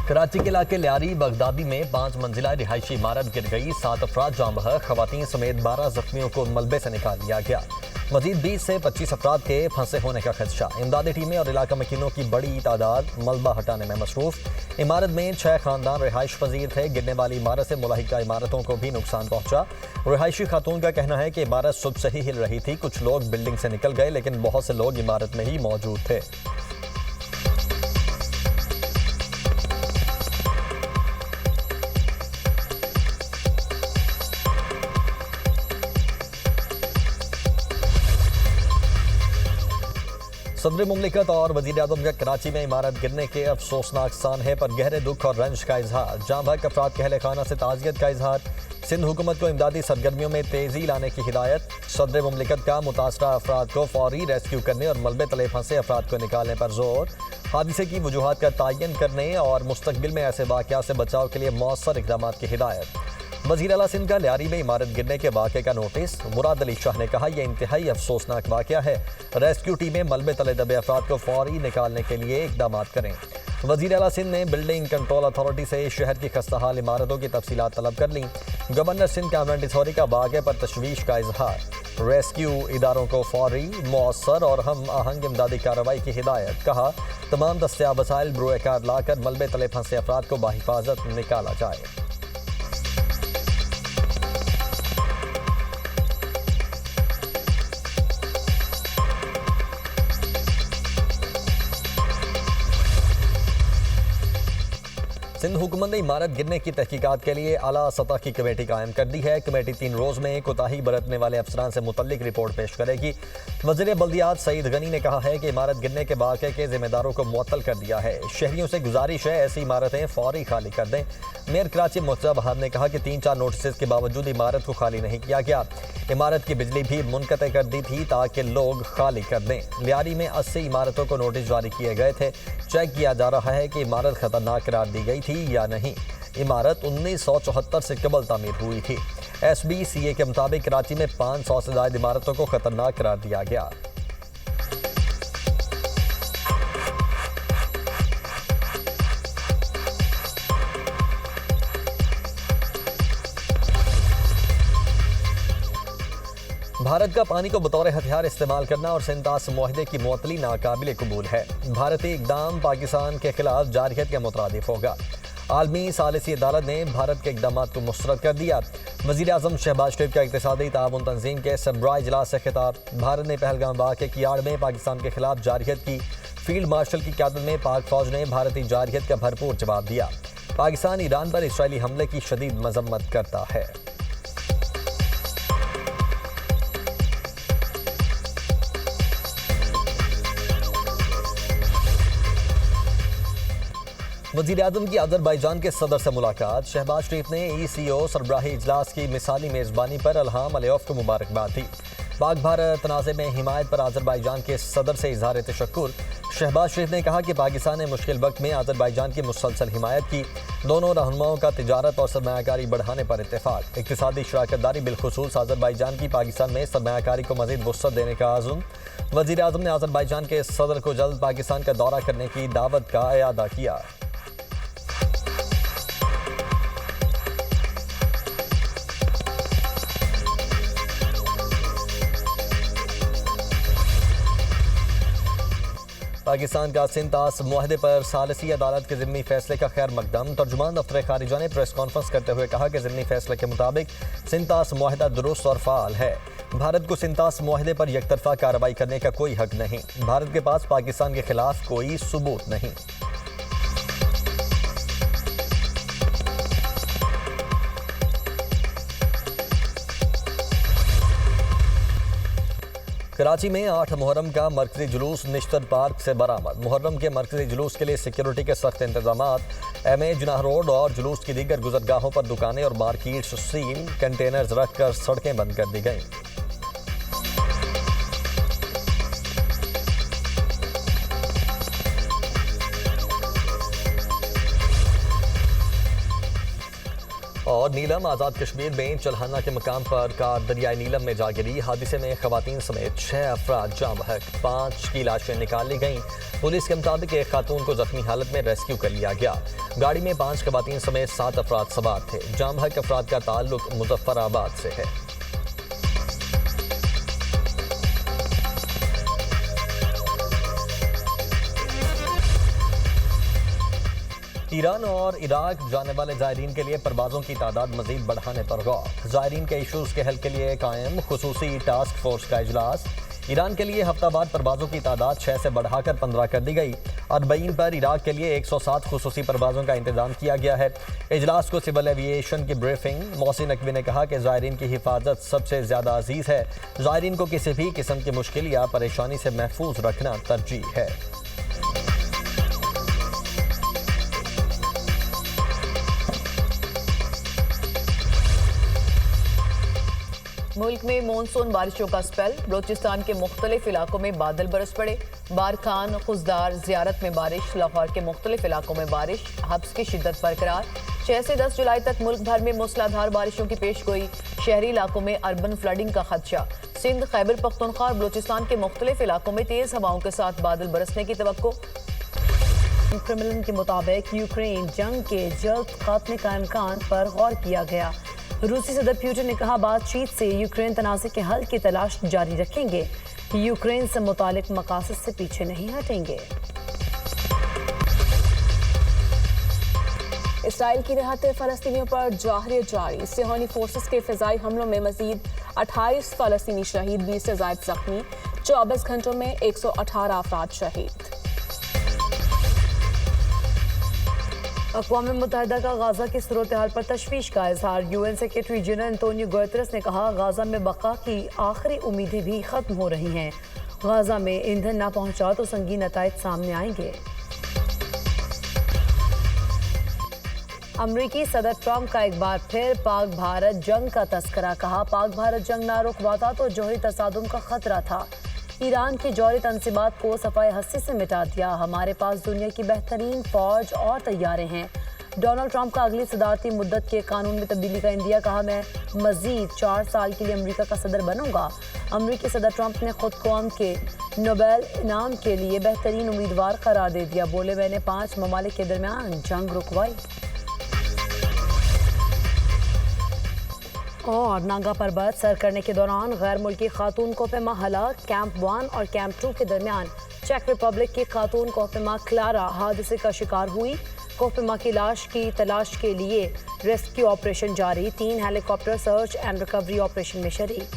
कराची के इलाके लियारी बगदादी में 5 मंजिला रिहायशी इमारत गिर गई। 7 अफराद जाँ बहक, खवातीन समेत 12 जख्मियों को मलबे से निकाल लिया गया। मजीद 20 से 25 अफराद के फंसे होने का खदशा। इमदादी टीमें और इलाका मकीनों की बड़ी तादाद मलबा हटाने में मसरूफ। इमारत में 6 खानदान रिहाइश पजीर थे। गिरने वाली इमारत से मुलाहिका इमारतों को भी नुकसान पहुंचा। रिहायशी खातून का कहना है कि इमारत सुबह से ही हिल रही थी। कुछ लोग बिल्डिंग से निकल गए, लेकिन बहुत से लोग इमारत में ही मौजूद थे। सदर मुमलिकत और वजीर आजम का कराची में इमारत गिरने के अफसोसनाक सानहे पर गहरे दुख और रंज का इजहार। जाँ बहक अफराद के अहले खाना से ताज़ियत का इजहार। सिंध हुकूमत को इमदादी सरगर्मियों में तेजी लाने की हिदायत। सदर मुमलिकत का मुतासरा अफराद को फौरी रेस्क्यू करने और मलबे तले फंसे अफराद को निकालने पर जोर। हादसे की वजूहात का तयन करने और मुस्तकबिल में ऐसे वाक़यात से बचाव के लिए मौसर इक़दाम की हिदायत। वज़ीर आला सिंध का लियारी में इमारत गिरने के वाक़े का नोटिस। मुराद अली शाह ने कहा, यह इंतहाई अफसोसनाक वाक़या है। रेस्क्यू टीमें मलबे तले दबे अफराद को फौरी निकालने के लिए इक़दाम करें। वज़ीर आला सिंध ने बिल्डिंग कंट्रोल अथॉरिटी से शहर की खस्ताहाल इमारतों की तफसीलात तलब कर लीं। गवर्नर सिंध कैमरन डिसौरी का वाक़े पर तशवीश का इजहार। रेस्क्यू इदारों को फौरी, मौसर और हम आहंग इमदादी कार्रवाई की हिदायत। कहा, तमाम दस्तियाब वसाइल बरूएकार लाकर मलबे तले फंसे अफराद को बाहिफाजत निकाला जाए। सिंध हुकूमत ने इमारत गिरने की तहकीकात के लिए आला सतह की कमेटी कायम कर दी है। कमेटी 3 रोज़ में कोताही बरतने वाले अफसरान से मुतल्लिक रिपोर्ट पेश करेगी। वज़ीर बल्दियात सईद गनी ने कहा है कि इमारत गिरने के वाक़े के जिम्मेदारों को मुअत्तल कर दिया है। शहरियों से गुजारिश है, ऐसी इमारतें फौरी खाली कर दें। मेयर कराची मुर्तज़ा बहार ने कहा कि 3-4 नोटिस के बावजूद इमारत को खाली नहीं किया गया। इमारत की बिजली भी मुनक़ते कर दी थी ताकि लोग खाली कर दें। लियारी में 80 इमारतों को नोटिस जारी किए गए थे। चेक किया जा रहा है कि इमारत खतरनाक करार दी गई थी या नहीं। इमारत 1974 से कबल तामीर हुई थी। SBCA के मुताबिक कराची में 500 से ज़ायद इमारतों को खतरनाक करार दिया गया। भारत का पानी को बतौर हथियार इस्तेमाल करना और सिंतास मुआहदे की मुअत्तली नाकाबिल कबूल है। भारतीय इक़दाम पाकिस्तान के खिलाफ जारहियत के मुतरादिफ होगा। आलमी सालिसी अदालत ने भारत के इक़दामात को मुस्तरद कर दिया। वज़ीर आज़म शहबाज शरीफ का इक़्तिसादी ताउन तंजीम के सरबराह इजलास से खिताब। भारत ने पहलगाम वाक़े की आड़ में पाकिस्तान के खिलाफ जारहियत की। फील्ड मार्शल की क़यादत में पाक फ़ौज ने भारतीय जारहियत का भरपूर जवाब दिया। पाकिस्तान ईरान पर इसराइली हमले की शदीद मज़म्मत करता है। वज़ीर आज़म की अज़रबैजान के सदर से मुलाकात। शहबाज शरीफ ने ECO सरबराही इजलास की मिसाली मेज़बानी पर इल्हाम अलियफ को मुबारकबाद दी। पाक भारत तनाज़े में हिमायत पर अज़रबैजान के सदर से इज़हार तशक्कुर। शहबाज शरीफ ने कहा कि पाकिस्तान ने मुश्किल वक्त में अज़रबैजान की मुसलसल हिमायत की। दोनों रहनुमाओं का तिजारत और सरमायाकारी बढ़ाने पर इत्तेफाक। इक़्तिसादी शराकतदारी बिलखुसूस अज़रबैजान की पाकिस्तान में सरमायाकारी को मज़ीद वुसअत देने का आज़म। वज़ीर आज़म ने अज़रबैजान के सदर को जल्द पाकिस्तान का दौरा करने की दावत का इआदा किया। पाकिस्तान का सिंतास मुआहदे पर सालिसी अदालत के ज़िम्मी फैसले का खैर मकदम। तर्जुमान दफ्तर खारिजा ने प्रेस कॉन्फ्रेंस करते हुए कहा कि ज़िम्मी फैसले के मुताबिक सिंतास मुआहदा दुरुस्त और फ़ाल है। भारत को सिंतास मुआहदे पर यकतरफा कार्रवाई करने का कोई हक नहीं। भारत के पास पाकिस्तान के खिलाफ कोई सबूत नहीं। कराची में 8 मुहर्रम का मरकजी जुलूस निश्तर पार्क से बरामद। मुहर्रम के मरकजी जुलूस के लिए सिक्योरिटी के सख्त इंतजामात। MA जुनाह रोड और जुलूस की दीगर गुजरगाहों पर दुकानें और मार्केट्स सील। कंटेनर्स रखकर सड़कें बंद कर दी गईं। और और नीलम आज़ाद कश्मीर में चल्हाना के मकाम पर कार दरियाई नीलम में जा गिरी। हादसे में खवातीन समेत 6 अफराद जाँ बहक, 5 की लाशें निकाल ली गईं। पुलिस के मुताबिक एक खातून को जख्मी हालत में रेस्क्यू कर लिया गया। गाड़ी में 5 खवातीन समेत 7 अफराद सवार थे। जाँ बहक अफराद का ताल्लुक मुजफ्फराबाद से है। ईरान और इराक जाने वाले ज़ायरीन के लिए परवाज़ों की तादाद मज़ीद बढ़ाने पर गौर। ज़ायरीन के इशूज़ के हल के लिए कायम खुसूसी टास्क फोर्स का इजलास। ईरान के लिए हफ्तावार परवाज़ों की तादाद 6 से बढ़ाकर 15 कर दी गई। अरबईन पर इराक के लिए 107 खुसूसी परवाज़ों का इंतजाम किया गया है। इजलास को सिविल एविएशन की ब्रीफिंग। मोहसिन नकवी ने कहा कि ज़ायरीन की हिफाजत सबसे ज़्यादा अजीज़ है। ज़ायरीन को किसी भी किस्म की मुश्किल या परेशानी से महफूज रखना तरजीह है। मुल्क में मानसून बारिशों का स्पेल। बलोचिस्तान के मुख्तलिफ इलाकों में बादल बरस पड़े। बारखान, खुजदार, ज़ियारत में बारिश। लाहौर के मुख्तलिफ इलाकों में बारिश। हब्स की शिद्दत बरकरार। 6 से 10 जुलाई तक मुल्क भर में मूसलाधार बारिशों की पेशगोई। शहरी इलाकों में अर्बन फ्लडिंग का खदशा। सिंध, खैबर पख्तूनख्वा और बलोचिस्तान के मुख्तलिफ इलाकों में तेज हवाओं के साथ बादल बरसने की तवक्को। क्रेमलिन के मुताबिक यूक्रेन जंग के जल्द खात्मे का इम्कान पर गौर किया गया। रूसी सदर पुतिन ने कहा, बातचीत से यूक्रेन तनाज़े के हल की तलाश जारी रखेंगे। यूक्रेन से मुतालिक मकासद से पीछे नहीं हटेंगे। इसराइल की निहत्ते फ़लस्तीनियों पर जाहिर जारी। सिहानी फोर्सेस के फ़िज़ाई हमलों में मज़ीद 28 फ़लस्तीनी शहीद, 20 से ज़ायद ज़ख्मी। 24 घंटों में 118 अफराद शहीद। अक़वाम मुत्तहिदा का गाज़ा की सूरत हाल पर तशवीश का इजहार। UN secretary general Antonio Guterres ने कहा, गाज़ा में बका की आखिरी उम्मीदें भी ख़त्म हो रही हैं। गाज़ा में ईंधन ना पहुंचा तो संगीन नताइज सामने आएंगे। अमरीकी सदर ट्रंप का एक बार फिर पाक भारत जंग का तस्करा। कहा, पाक भारत जंग ना रुकवाता तो जौहरी तसादुम का खतरा था। ईरान की जौहरी तंसीबात को सफाए हस्ती से मिटा दिया। हमारे पास दुनिया की बेहतरीन फौज और तैयारे हैं। डोनाल्ड ट्रंप का अगली सदारती मुद्दत के कानून में तब्दीली का इंदिया। कहा, मैं मजीद 4 साल के लिए अमेरिका का सदर बनूंगा। अमेरिकी सदर ट्रंप ने खुद को अमन के नोबेल इनाम के लिए बेहतरीन उम्मीदवार करार दे दिया। बोले, मैंने 5 ममालिक के दरमियान जंग रुकवाई। और नांगा पर्वत सर करने के दौरान गैर मुल्की खातून कोहिमा हलाक। कैंप 1 और कैंप 2 के दरमियान चेक रिपब्लिक की खातून कोहिमा क्लारा हादसे का शिकार हुई। कोहिमा की लाश की तलाश के लिए रेस्क्यू ऑपरेशन जारी। 3 helicopter search and recovery operation में शरीक।